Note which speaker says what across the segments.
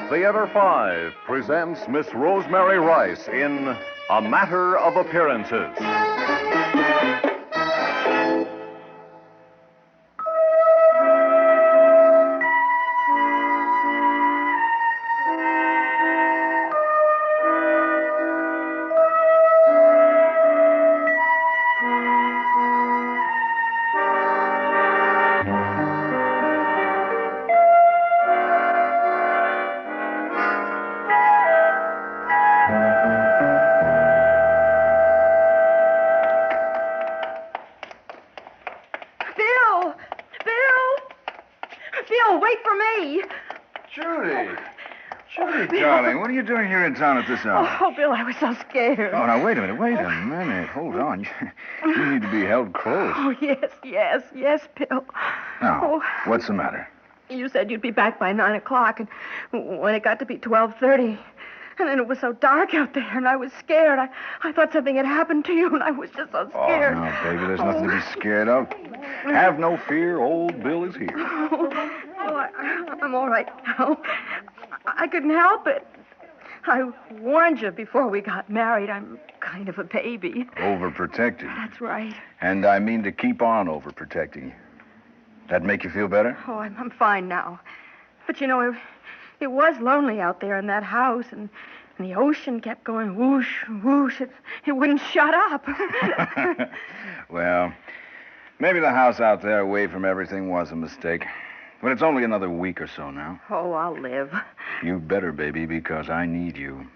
Speaker 1: Theater 5 presents Miss Rosemary Rice in A Matter of Appearances.
Speaker 2: Darling, what are you doing here in town at this hour?
Speaker 3: Oh, Bill, I was so scared.
Speaker 2: Oh, now, wait a minute. Hold on. You need to be held close.
Speaker 3: Oh, yes, Bill.
Speaker 2: Now, what's the matter?
Speaker 3: You said you'd be back by 9 o'clock, and when it got to be 12:30, and then it was so dark out there, and I was scared. I thought something had happened to you, and I was just so scared.
Speaker 2: Oh, no, baby, there's nothing to be scared of. Have no fear, old Bill is here.
Speaker 3: I'm all right now. I couldn't help it. I warned you before we got married. I'm kind of a baby.
Speaker 2: Overprotected.
Speaker 3: That's right.
Speaker 2: And I mean to keep on overprotecting you. That make you feel better?
Speaker 3: Oh, I'm fine now. But, you know, it was lonely out there in that house, and the ocean kept going whoosh, whoosh. It wouldn't shut up.
Speaker 2: Well, maybe the house out there away from everything was a mistake. But it's only another week or so now.
Speaker 3: Oh, I'll live.
Speaker 2: You better, baby, because I need you.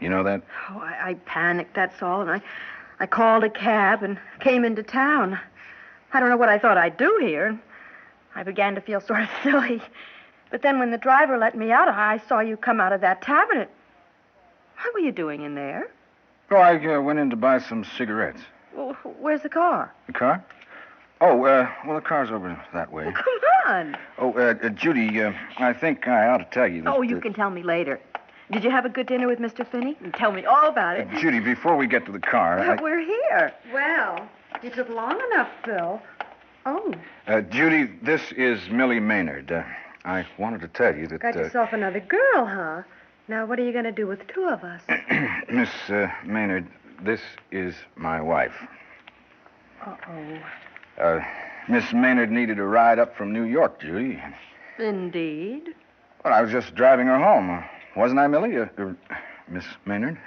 Speaker 2: You know that?
Speaker 3: Oh, I panicked, that's all, and I called a cab and came into town. I don't know what I thought I'd do here, and I began to feel sort of silly. But then when the driver let me out, I saw you come out of that tavern. What were you doing in there?
Speaker 2: Oh, I went in to buy some cigarettes.
Speaker 3: Well, where's the car?
Speaker 2: The car? Oh, well, the car's over that way.
Speaker 3: Well, come on.
Speaker 2: Oh, Judy, I think I ought to tell you that...
Speaker 3: Oh, you can tell me later. Did you have a good dinner with Mr. Finney? Tell me all about it.
Speaker 2: Judy, before we get to the car...
Speaker 3: But we're here. Well, you took long enough, Phil. Oh.
Speaker 2: Judy, this is Millie Maynard. I wanted to tell you that...
Speaker 3: Got yourself another girl, huh? Now, what are you going to do with two of us?
Speaker 2: Miss Maynard, this is my wife.
Speaker 3: Uh-oh.
Speaker 2: Miss Maynard needed a ride up from New York, Judy.
Speaker 3: Indeed.
Speaker 2: Well, I was just driving her home. Wasn't I, Millie? Miss Maynard?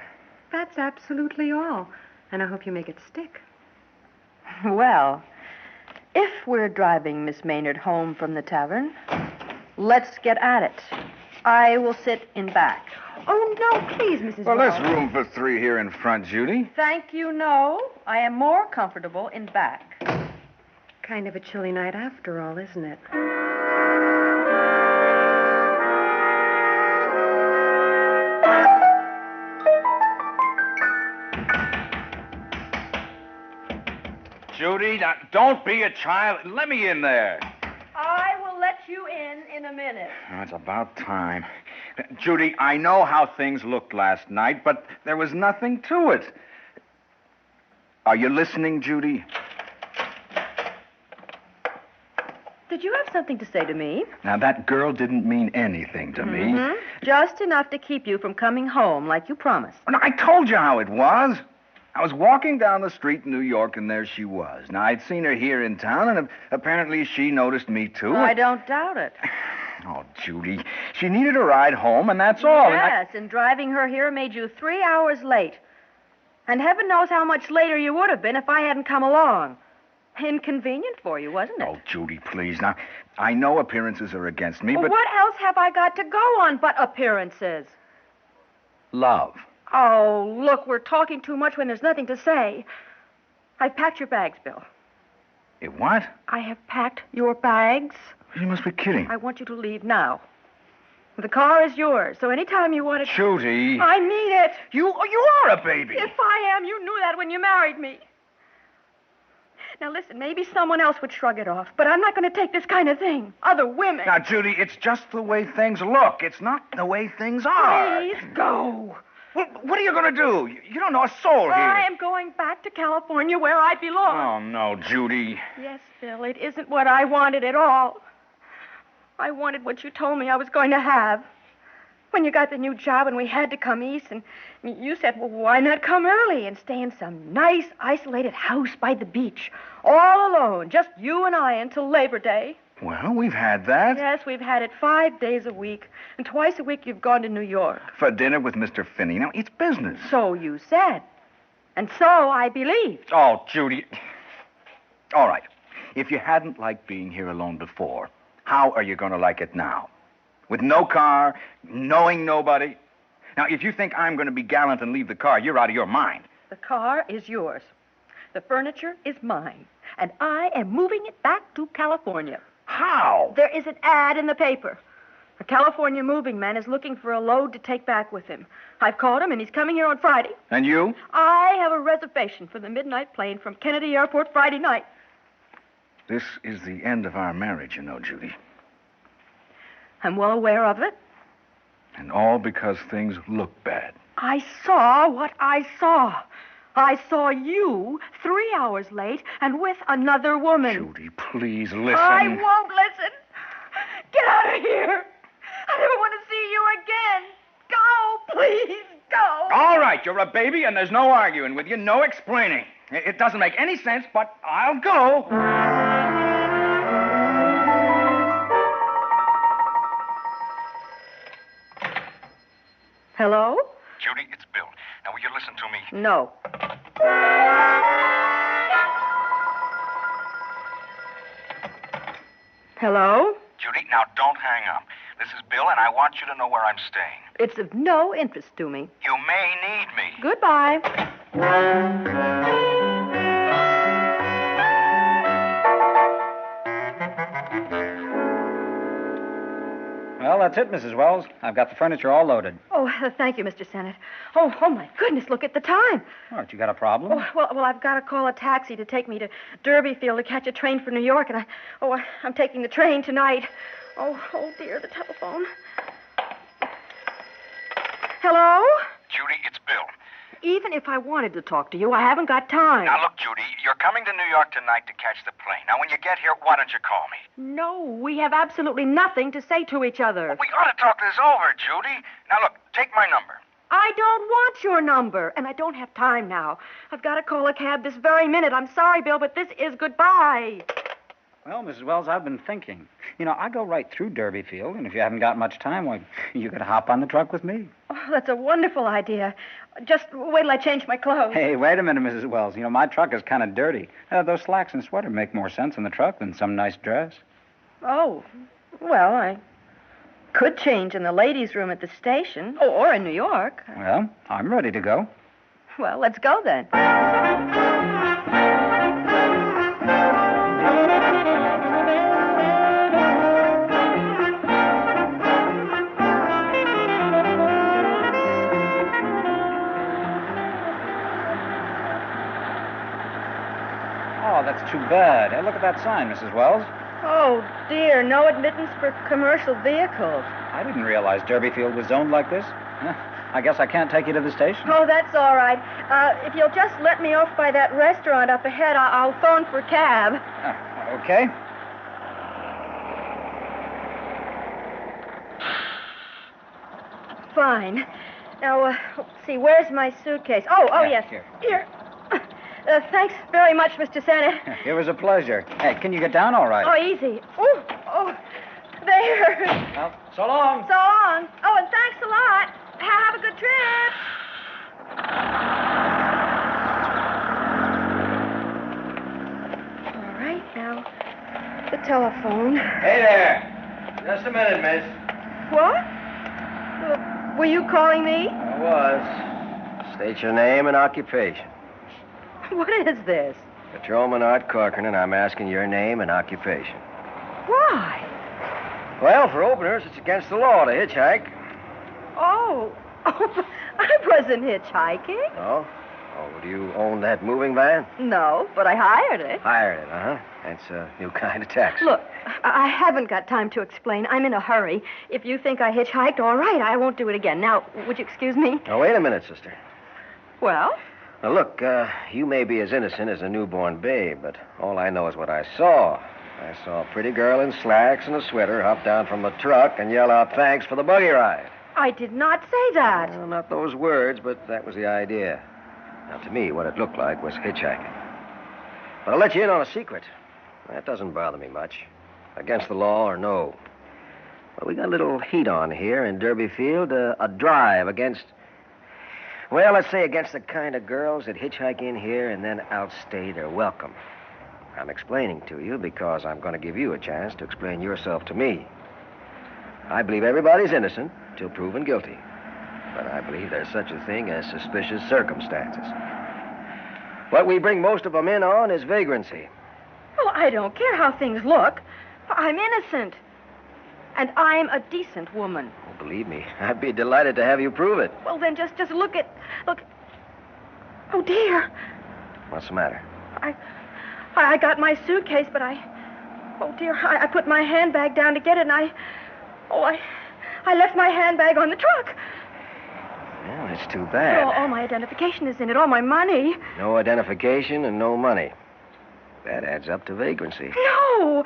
Speaker 4: That's absolutely all. And I hope you make it stick.
Speaker 3: Well, if we're driving Miss Maynard home from the tavern, let's get at it. I will sit in back.
Speaker 4: Oh, no, please, Mrs.
Speaker 2: Well,
Speaker 4: Wells.
Speaker 2: there's room for three here in front, Judy.
Speaker 3: Thank you, no. I am more comfortable in back.
Speaker 4: Kind of a chilly night after all, isn't it?
Speaker 2: Judy, now, don't be a child. Let me in there.
Speaker 3: I will let you in a minute.
Speaker 2: Oh, it's about time. Judy, I know how things looked last night, but there was nothing to it. Are you listening, Judy?
Speaker 3: Did you have something to say to me?
Speaker 2: Now, that girl didn't mean anything to me.
Speaker 3: Just enough to keep you from coming home like you promised.
Speaker 2: Well, I told you how it was. I was walking down the street in New York, and there she was. Now, I'd seen her here in town, and apparently she noticed me, too.
Speaker 3: I don't doubt it.
Speaker 2: Oh, Judy, she needed a ride home, and that's all.
Speaker 3: Yes, and driving her here made you 3 hours late. And heaven knows how much later you would have been if I hadn't come along. Inconvenient for you, wasn't it?
Speaker 2: Oh, Judy, please. Now, I know appearances are against me,
Speaker 3: Well,
Speaker 2: but...
Speaker 3: what else have I got to go on but appearances?
Speaker 2: Love.
Speaker 3: Oh, look, we're talking too much when there's nothing to say. I've packed your bags, Bill.
Speaker 2: What?
Speaker 3: I have packed your bags.
Speaker 2: You must be kidding.
Speaker 3: I want you to leave now. The car is yours, so anytime you want to...
Speaker 2: Judy.
Speaker 3: I mean it.
Speaker 2: You are a baby.
Speaker 3: If I am, you knew that when you married me. Now, listen, maybe someone else would shrug it off, but I'm not going to take this kind of thing. Other women.
Speaker 2: Now, Judy, it's just the way things look. It's not the way things are.
Speaker 3: Please go.
Speaker 2: Well, what are you going to do? You don't know a soul here.
Speaker 3: I am going back to California where I belong.
Speaker 2: Oh, no, Judy.
Speaker 3: Yes, Phil, it isn't what I wanted at all. I wanted what you told me I was going to have. When you got the new job and we had to come east, and you said, well, why not come early and stay in some nice, isolated house by the beach, all alone, just you and I until Labor Day.
Speaker 2: Well, we've had that.
Speaker 3: Yes, we've had it 5 days a week, and twice a week you've gone to New York.
Speaker 2: For dinner with Mr. Finney. Now, it's business.
Speaker 3: So you said. And so I believed.
Speaker 2: Oh, Judy. All right. If you hadn't liked being here alone before, how are you going to like it now? With no car, knowing nobody? Now, if you think I'm going to be gallant and leave the car, you're out of your mind.
Speaker 3: The car is yours. The furniture is mine. And I am moving it back to California.
Speaker 2: How?
Speaker 3: There is an ad in the paper. A California moving man is looking for a load to take back with him. I've called him, and he's coming here on Friday.
Speaker 2: And you?
Speaker 3: I have a reservation for the midnight plane from Kennedy Airport Friday night.
Speaker 2: This is the end of our marriage, you know, Judy.
Speaker 3: I'm well aware of it.
Speaker 2: And all because things look bad.
Speaker 3: I saw what I saw. I saw you 3 hours late and with another woman.
Speaker 2: Judy, please listen.
Speaker 3: I won't listen. Get out of here. I never want to see you again. Go, please, go.
Speaker 2: All right, you're a baby, and there's no arguing with you, no explaining. It doesn't make any sense, but I'll go.
Speaker 3: Hello?
Speaker 2: Judy, it's Bill. Now, will you listen to me?
Speaker 3: No. Hello?
Speaker 2: Judy, now don't hang up. This is Bill, and I want you to know where I'm staying.
Speaker 3: It's of no interest to me.
Speaker 2: You may need me.
Speaker 3: Goodbye.
Speaker 5: Well, that's it, Mrs. Wells. I've got the furniture all loaded.
Speaker 3: Oh, thank you, Mr. Sennett. Oh, my goodness, look at the time.
Speaker 5: All right, you got a problem?
Speaker 3: Oh, well, I've got to call a taxi to take me to Derbyfield to catch a train for New York, and I'm taking the train tonight. Oh, dear, the telephone. Hello?
Speaker 2: Judy, it's Bill.
Speaker 3: Even if I wanted to talk to you, I haven't got time.
Speaker 2: Now, look, Judy, you're coming to New York tonight to catch the plane. Now, when you get here, why don't you call me?
Speaker 3: No, we have absolutely nothing to say to each other.
Speaker 2: Well, we ought to talk this over, Judy. Now, look, take my number.
Speaker 3: I don't want your number, and I don't have time now. I've got to call a cab this very minute. I'm sorry, Bill, but this is goodbye.
Speaker 5: Well, Mrs. Wells, I've been thinking. You know, I go right through Derbyfield, and if you haven't got much time, why, you could hop on the truck with me.
Speaker 3: Oh, that's a wonderful idea. Just wait till I change my clothes.
Speaker 5: Hey, wait a minute, Mrs. Wells. You know, my truck is kind of dirty. Those slacks and sweater make more sense in the truck than some nice dress.
Speaker 3: Oh, well, I could change in the ladies' room at the station, or in New York.
Speaker 5: Well, I'm ready to go.
Speaker 3: Well, let's go then.
Speaker 5: Oh, that's too bad. Hey, look at that sign, Mrs. Wells.
Speaker 3: Oh, dear, no admittance for commercial vehicles.
Speaker 5: I didn't realize Derbyfield was zoned like this. I guess I can't take you to the station.
Speaker 3: Oh, that's all right. If you'll just let me off by that restaurant up ahead, I'll phone for a cab.
Speaker 5: Okay.
Speaker 3: Fine. Now, let's see, where's my suitcase? Oh,
Speaker 5: Yeah,
Speaker 3: yes.
Speaker 5: here.
Speaker 3: Thanks very much, Mr. Sennett.
Speaker 5: It was a pleasure. Hey, can you get down all right?
Speaker 3: Oh, easy. Oh, there.
Speaker 5: Well, so long.
Speaker 3: So long. Oh, and thanks a lot. Have a good trip. All right, now, the telephone.
Speaker 6: Hey there. Just a minute, miss.
Speaker 3: What? Were you calling me?
Speaker 6: I was. State your name and occupation.
Speaker 3: What is this?
Speaker 6: Patrolman Art Corcoran, and I'm asking your name and occupation.
Speaker 3: Why?
Speaker 6: Well, for openers, it's against the law to hitchhike.
Speaker 3: Oh, I wasn't hitchhiking.
Speaker 6: Oh? Oh, do you own that moving van?
Speaker 3: No, but I hired it.
Speaker 6: Hired it, uh-huh. That's a new kind of taxi.
Speaker 3: Look, I haven't got time to explain. I'm in a hurry. If you think I hitchhiked, all right, I won't do it again. Now, would you excuse me?
Speaker 6: Now, wait a minute, sister.
Speaker 3: Well?
Speaker 6: Now, look, you may be as innocent as a newborn babe, but all I know is what I saw. I saw a pretty girl in slacks and a sweater hop down from the truck and yell out thanks for the buggy ride.
Speaker 3: I did not say that.
Speaker 6: Well, not those words, but that was the idea. Now, to me, what it looked like was hitchhiking. But I'll let you in on a secret. That doesn't bother me much. Against the law or no. Well, we got a little heat on here in Derby Field. A drive against... Well, let's say against the kind of girls that hitchhike in here and then outstay their welcome. I'm explaining to you because I'm going to give you a chance to explain yourself to me. I believe everybody's innocent till proven guilty. But I believe there's such a thing as suspicious circumstances. What we bring most of them in on is vagrancy.
Speaker 3: Well, I don't care how things look. I'm innocent. And I'm a decent woman.
Speaker 6: Oh, believe me, I'd be delighted to have you prove it.
Speaker 3: Well, then just look. Oh, dear.
Speaker 6: What's the matter?
Speaker 3: I got my suitcase, but oh, dear, I put my handbag down to get it, and I left my handbag on the truck.
Speaker 6: Well, it's too bad.
Speaker 3: All my identification is in it, all my money.
Speaker 6: No identification and no money. That adds up to vagrancy.
Speaker 3: No.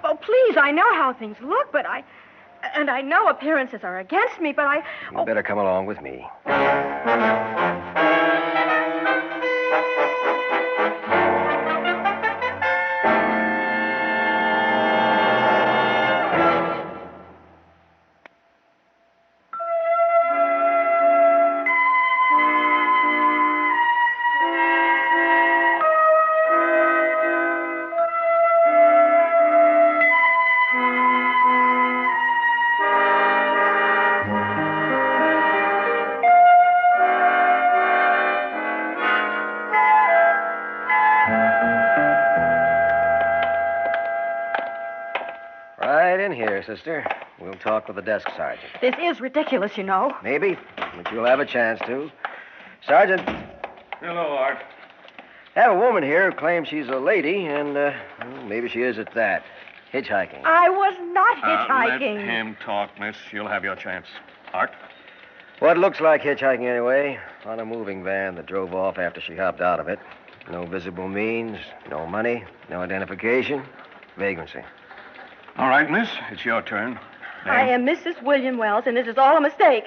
Speaker 3: Oh, please, I know how things look, but I know appearances are against me, but
Speaker 6: You better come along with me. Sister. We'll talk with the desk sergeant.
Speaker 3: This is ridiculous, you know.
Speaker 6: Maybe, but you'll have a chance to. Sergeant.
Speaker 7: Hello, Art.
Speaker 6: I have a woman here who claims she's a lady, and maybe she is at that. Hitchhiking.
Speaker 3: I was not hitchhiking.
Speaker 7: Let him talk, miss. You'll have your chance. Art?
Speaker 6: What looks like hitchhiking, anyway, on a moving van that drove off after she hopped out of it. No visible means, no money, no identification, vagrancy.
Speaker 7: All right, miss. It's your turn.
Speaker 3: I am Mrs. William Wells, and this is all a mistake.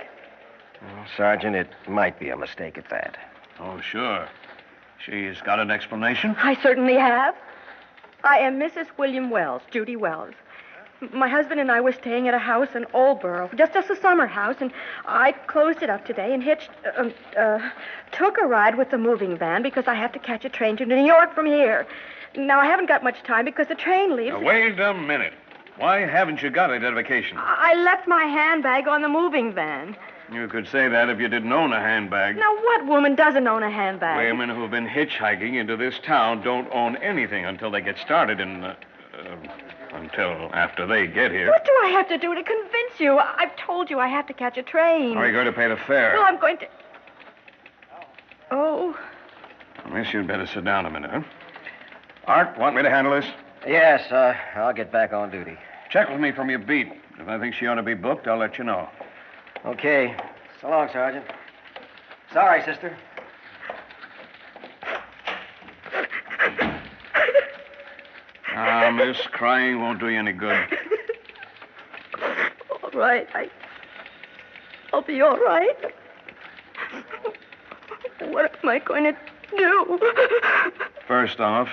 Speaker 6: Well, Sergeant, it might be a mistake at that.
Speaker 7: Oh, sure. She's got an explanation?
Speaker 3: I certainly have. I am Mrs. William Wells, Judy Wells. My husband and I were staying at a house in Oldborough, just a summer house, and I closed it up today and took a ride with the moving van because I have to catch a train to New York from here. Now, I haven't got much time because the train leaves...
Speaker 7: Now, wait a minute. Why haven't you got identification?
Speaker 3: I left my handbag on the moving van.
Speaker 7: You could say that if you didn't own a handbag.
Speaker 3: Now, what woman doesn't own a handbag?
Speaker 7: Women who have been hitchhiking into this town don't own anything until they get started until after they get here.
Speaker 3: What do I have to do to convince you? I've told you I have to catch a train.
Speaker 7: Are you going to pay the fare?
Speaker 3: Well, I'm going to... Oh.
Speaker 7: Miss, you'd better sit down a minute, huh? Art, want me to handle this?
Speaker 6: Yes, I'll get back on duty.
Speaker 7: Check with me from your beat. If I think she ought to be booked, I'll let you know.
Speaker 6: Okay. So long, Sergeant. Sorry, sister.
Speaker 7: Miss, crying won't do you any good.
Speaker 3: All right. I'll be all right. What am I going to do?
Speaker 7: First off,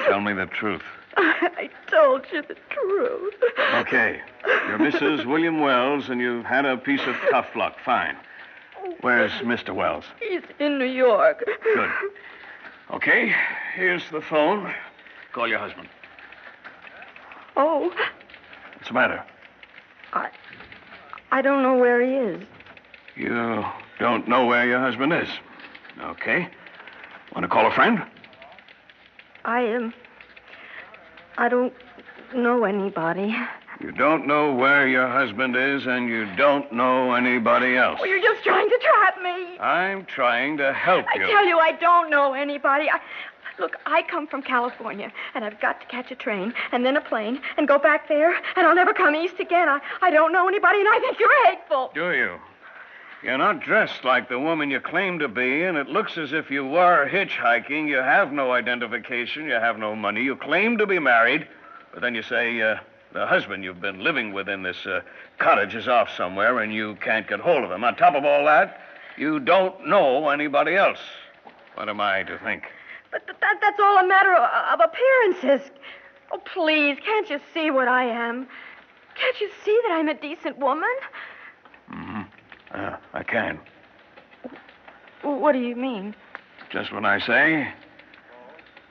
Speaker 7: tell me the truth.
Speaker 3: I told you the truth.
Speaker 7: Okay. You're Mrs. William Wells, and you've had a piece of tough luck. Fine. Where's Mr. Wells?
Speaker 3: He's in New York.
Speaker 7: Good. Okay, here's the phone. Call your husband.
Speaker 3: Oh.
Speaker 7: What's the matter?
Speaker 3: I don't know where he is.
Speaker 7: You don't know where your husband is? Okay. Want to call a friend?
Speaker 3: I don't know anybody.
Speaker 7: You don't know where your husband is, and you don't know anybody else.
Speaker 3: Oh, you're just trying to trap me.
Speaker 7: I'm trying to help you.
Speaker 3: I tell you, I don't know anybody. Look, I come from California, and I've got to catch a train, and then a plane, and go back there, and I'll never come east again. I don't know anybody, and I think you're hateful.
Speaker 7: Do you? You're not dressed like the woman you claim to be, and it looks as if you were hitchhiking. You have no identification. You have no money. You claim to be married, but then you say the husband you've been living with in this cottage is off somewhere, and you can't get hold of him. On top of all that, you don't know anybody else. What am I to think?
Speaker 3: But that's all a matter of appearances. Oh, please, can't you see what I am? Can't you see that I'm a decent woman?
Speaker 7: Mm-hmm. I can.
Speaker 3: What do you mean?
Speaker 7: Just what I say.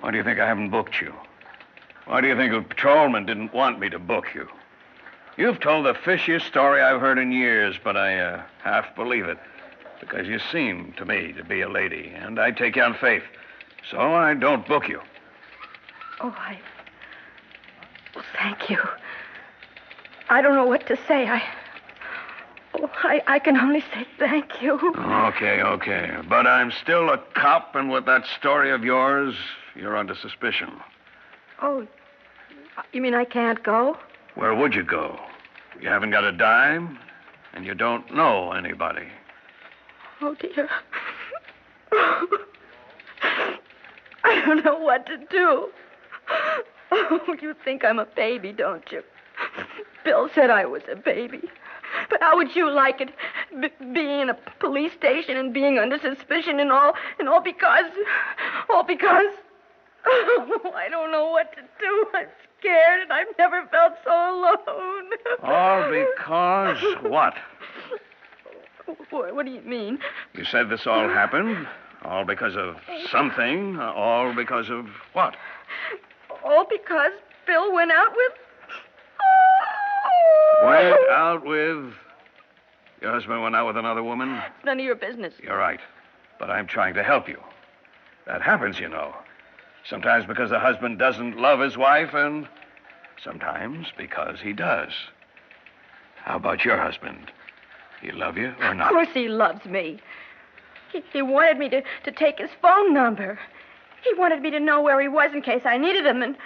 Speaker 7: Why do you think I haven't booked you? Why do you think a patrolman didn't want me to book you? You've told the fishiest story I've heard in years, but I half believe it. Because you seem to me to be a lady, and I take you on faith. So I don't book you.
Speaker 3: Oh, well, thank you. I don't know what to say. I can only say thank you.
Speaker 7: Okay. But I'm still a cop, and with that story of yours, you're under suspicion.
Speaker 3: Oh, you mean I can't go?
Speaker 7: Where would you go? You haven't got a dime, and you don't know anybody.
Speaker 3: Oh, dear. I don't know what to do. Oh, you think I'm a baby, don't you? Bill said I was a baby. But how would you like it, being in a police station and being under suspicion and all because... Oh, I don't know what to do. I'm scared, and I've never felt so alone.
Speaker 7: All because what?
Speaker 3: What do you mean?
Speaker 7: You said this all happened, all because of something, all because of what?
Speaker 3: All because Bill went out with...
Speaker 7: Went out with... Your husband went out with another woman?
Speaker 3: It's none of your business.
Speaker 7: You're right, but I'm trying to help you. That happens, you know. Sometimes because the husband doesn't love his wife, and sometimes because he does. How about your husband? He love you or not?
Speaker 3: Of course he loves me. He wanted me to take his phone number. He wanted me to know where he was in case I needed him, and...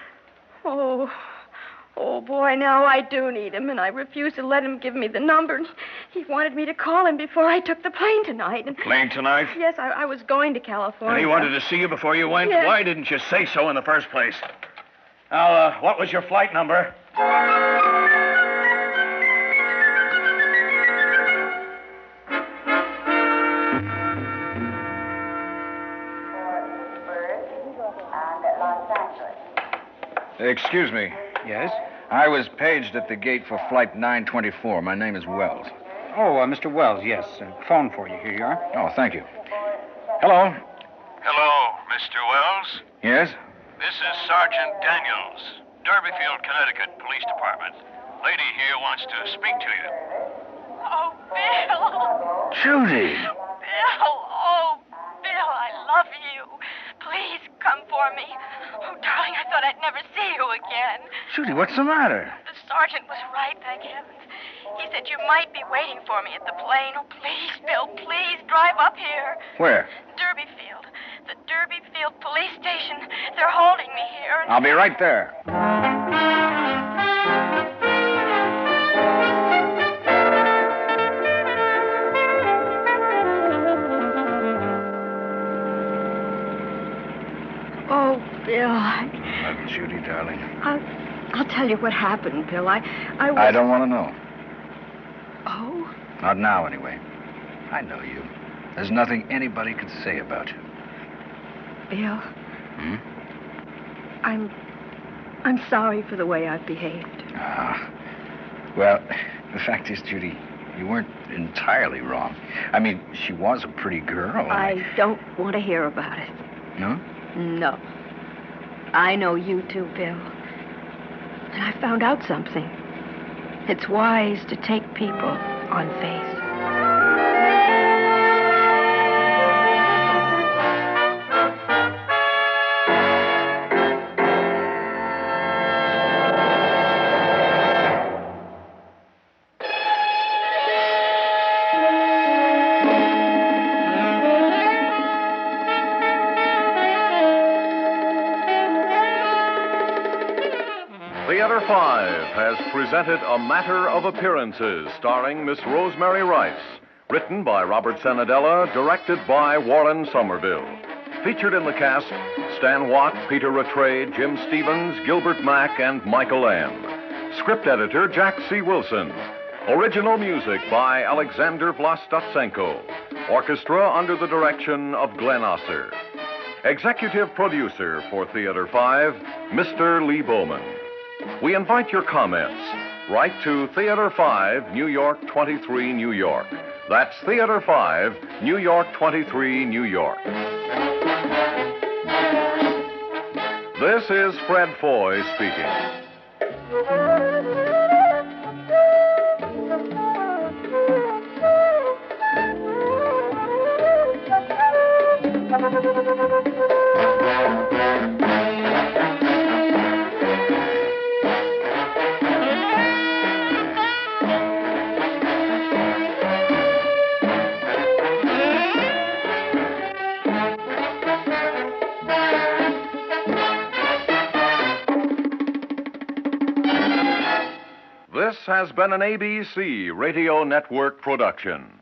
Speaker 3: Oh, boy, now I do need him, and I refused to let him give me the number. And he wanted me to call him before I took the plane tonight. And...
Speaker 7: Plane tonight?
Speaker 3: Yes, I was going to California.
Speaker 7: And he wanted to see you before you went?
Speaker 3: Yes.
Speaker 7: Why didn't you say so in the first place? Now, what was your flight number?
Speaker 2: Excuse me.
Speaker 5: Yes?
Speaker 2: I was paged at the gate for flight 924. My name is Wells.
Speaker 5: Oh, Mr. Wells, yes. Phone for you. Here you are.
Speaker 2: Oh, thank you. Hello?
Speaker 8: Hello, Mr. Wells.
Speaker 2: Yes?
Speaker 8: This is Sergeant Daniels, Derbyfield, Connecticut Police Department. Lady here wants to speak to you.
Speaker 9: Oh, Bill.
Speaker 2: Judy!
Speaker 9: Bill, oh, Bill, I love you. Please come for me. Oh, darling, I thought I'd never see you again.
Speaker 2: Judy, what's the matter?
Speaker 9: The sergeant was right, thank heavens. He said you might be waiting for me at the plane. Oh, please, Bill, please drive up here.
Speaker 2: Where?
Speaker 9: Derbyfield. The Derbyfield police station. They're holding me here.
Speaker 2: I'll be right there.
Speaker 3: Oh, Bill,
Speaker 2: Love you, Judy, darling.
Speaker 3: I'll tell you what happened, Bill. I was...
Speaker 2: I don't want to know.
Speaker 3: Oh?
Speaker 2: Not now, anyway. I know you. There's nothing anybody could say about you.
Speaker 3: Bill?
Speaker 2: Hmm?
Speaker 3: I'm sorry for the way I've behaved.
Speaker 2: Well, the fact is, Judy, you weren't entirely wrong. I mean, she was a pretty girl.
Speaker 3: I don't want to hear about it.
Speaker 2: No?
Speaker 3: No. I know you too, Bill. And I found out something. It's wise to take people on faith.
Speaker 1: Theater 5 has presented A Matter of Appearances, starring Miss Rosemary Rice, Written by Robert Sanadella, directed by Warren Somerville. Featured in the cast, Stan Watt, Peter Rattray, Jim Stevens, Gilbert Mack, and Michael Lamb. Script editor, Jack C. Wilson. Original music by Alexander Vlastotsenko. Orchestra under the direction of Glenn Osser. Executive producer for Theater 5, Mr. Lee Bowman. We invite your comments. Write to Theater 5, New York 23, New York. That's Theater 5, New York 23, New York. This is Fred Foy speaking. This has been an ABC Radio Network production.